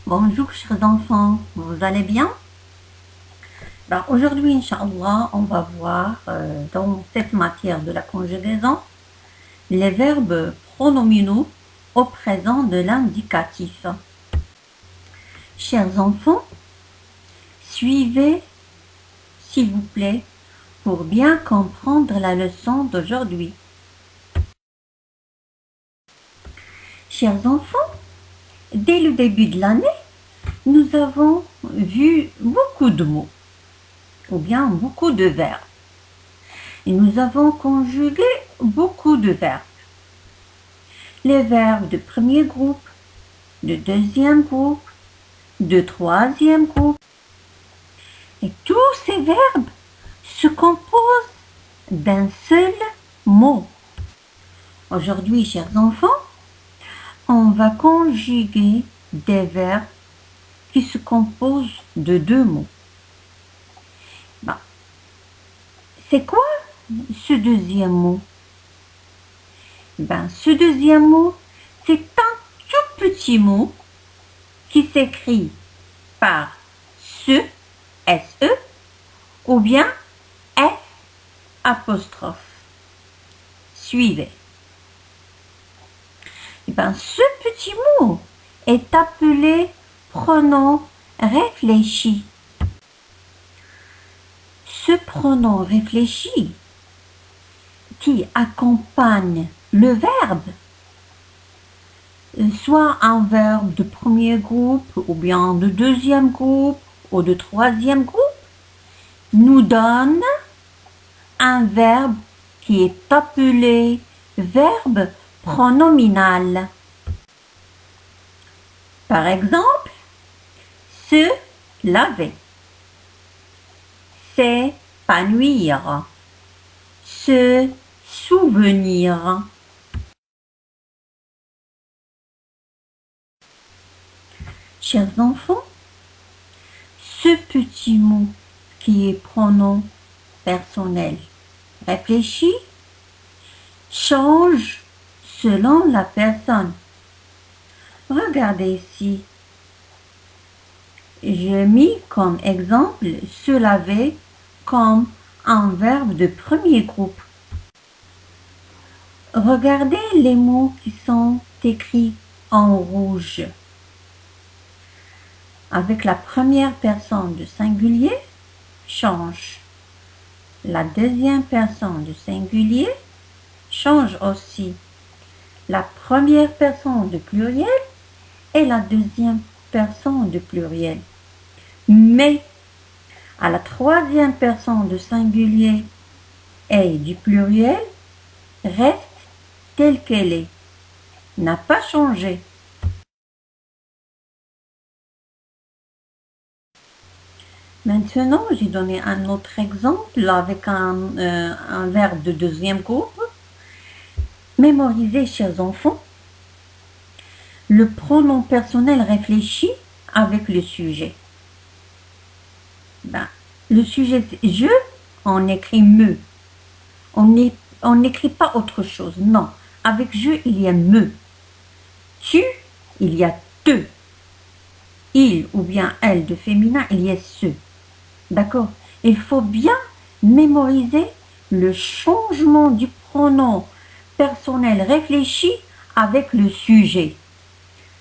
Bonjour chers enfants, vous allez bien? Aujourd'hui, Inch'Allah, on va voir dans cette matière de la conjugaison les verbes pronominaux au présent de l'indicatif. Chers enfants, suivez s'il vous plaît pour bien comprendre la leçon d'aujourd'hui. Chers enfants, dès le début de l'année, nous avons vu beaucoup de mots ou bien beaucoup de verbes. Et nous avons conjugué beaucoup de verbes. Les verbes de premier groupe, de deuxième groupe, de troisième groupe. Et tous ces verbes se composent d'un seul mot. Aujourd'hui, chers enfants, on va conjuguer des verbes qui se composent de deux mots. C'est quoi ce deuxième mot? Ce deuxième mot, c'est un tout petit mot qui s'écrit par se, S-E, ou bien S apostrophe. Suivez. Ce petit mot est appelé pronom réfléchi. Ce pronom réfléchi qui accompagne le verbe, soit un verbe de premier groupe, ou bien de deuxième groupe, ou de troisième groupe, nous donne un verbe qui est appelé verbe pronominal. Par exemple, se laver, s'épanouir, se souvenir. Chers enfants, ce petit mot qui est pronom personnel réfléchi change selon la personne. Regardez ici. J'ai mis comme exemple se laver comme un verbe de premier groupe. Regardez les mots qui sont écrits en rouge. Avec la première personne du singulier, change. La deuxième personne du singulier change aussi. La première personne du pluriel et la deuxième personne du pluriel. Mais à la troisième personne du singulier et du pluriel reste telle qu'elle est, n'a pas changé. Maintenant, j'ai donné un autre exemple avec un verbe de deuxième groupe. Mémorisez, chers enfants, le pronom personnel réfléchi avec le sujet. Le sujet c'est je, on écrit me. On n'écrit pas autre chose, non. Avec je, il y a me. Tu, il y a te. Il ou bien elle de féminin, il y a ce. D'accord? Il faut bien mémoriser le changement du pronom personnel réfléchi avec le sujet.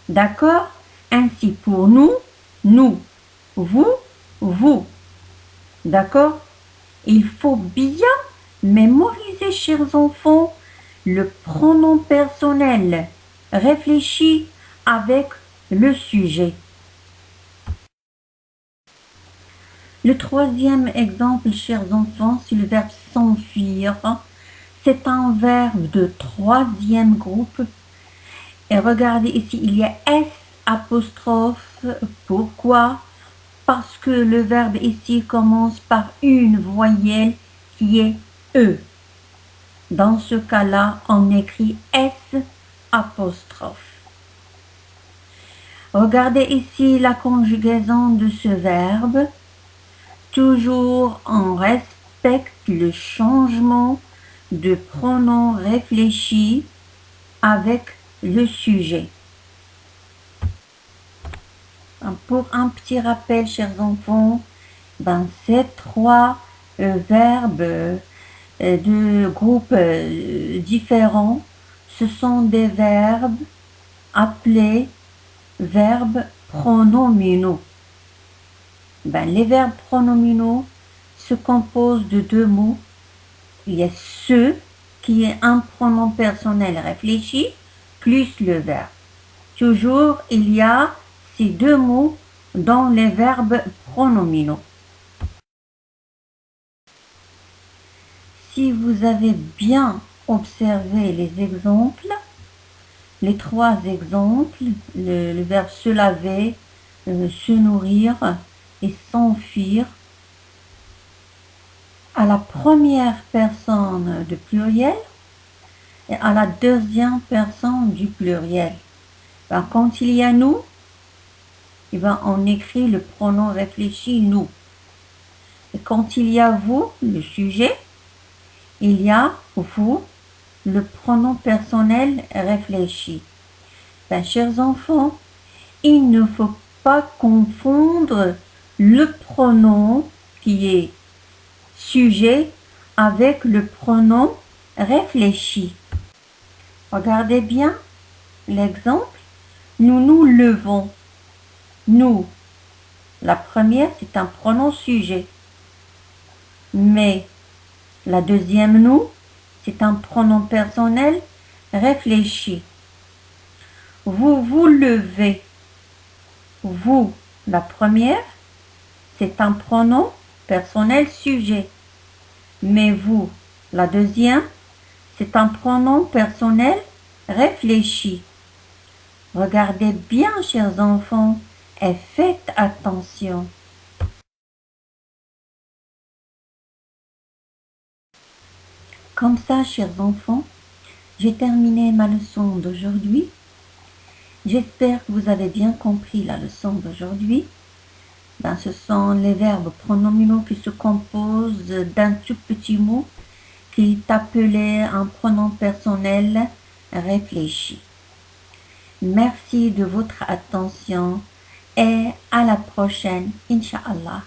D'accord? Ainsi pour nous, nous, vous, vous. D'accord? Il faut bien mémoriser, chers enfants, le pronom personnel réfléchi avec le sujet. Le troisième exemple, chers enfants, c'est le verbe s'enfuir. C'est un verbe de troisième groupe. Et regardez ici, il y a S apostrophe. Pourquoi? Parce que le verbe ici commence par une voyelle qui est E. Dans ce cas-là, on écrit S apostrophe. Regardez ici la conjugaison de ce verbe. Toujours on respecte le changement de pronom réfléchi avec le sujet. Pour un petit rappel, chers enfants, ces trois verbes de groupes différents, ce sont des verbes appelés verbes pronominaux. Les verbes pronominaux se composent de deux mots. Il y a ce qui est un pronom personnel réfléchi plus le verbe. Toujours, il y a ces deux mots dans les verbes pronominaux. Si vous avez bien observé les exemples, les trois exemples, le verbe se laver, se nourrir et s'enfuir, à la première personne du pluriel et à la deuxième personne du pluriel. Quand il y a nous, on écrit le pronom réfléchi nous. Et quand il y a vous, le sujet, il y a vous, le pronom personnel réfléchi. Chers enfants, il ne faut pas confondre le pronom qui est sujet avec le pronom réfléchi. Regardez bien l'exemple. Nous nous levons. Nous, la première, c'est un pronom sujet. Mais la deuxième nous, c'est un pronom personnel réfléchi. Vous vous levez. Vous, la première, c'est un pronom personnel sujet. Mais vous, la deuxième, c'est un pronom personnel réfléchi. Regardez bien, chers enfants, et faites attention. Comme ça, chers enfants, j'ai terminé ma leçon d'aujourd'hui. J'espère que vous avez bien compris la leçon d'aujourd'hui. Ce sont les verbes pronominaux qui se composent d'un tout petit mot qui est appelé un pronom personnel réfléchi. Merci de votre attention et à la prochaine, Inch'Allah.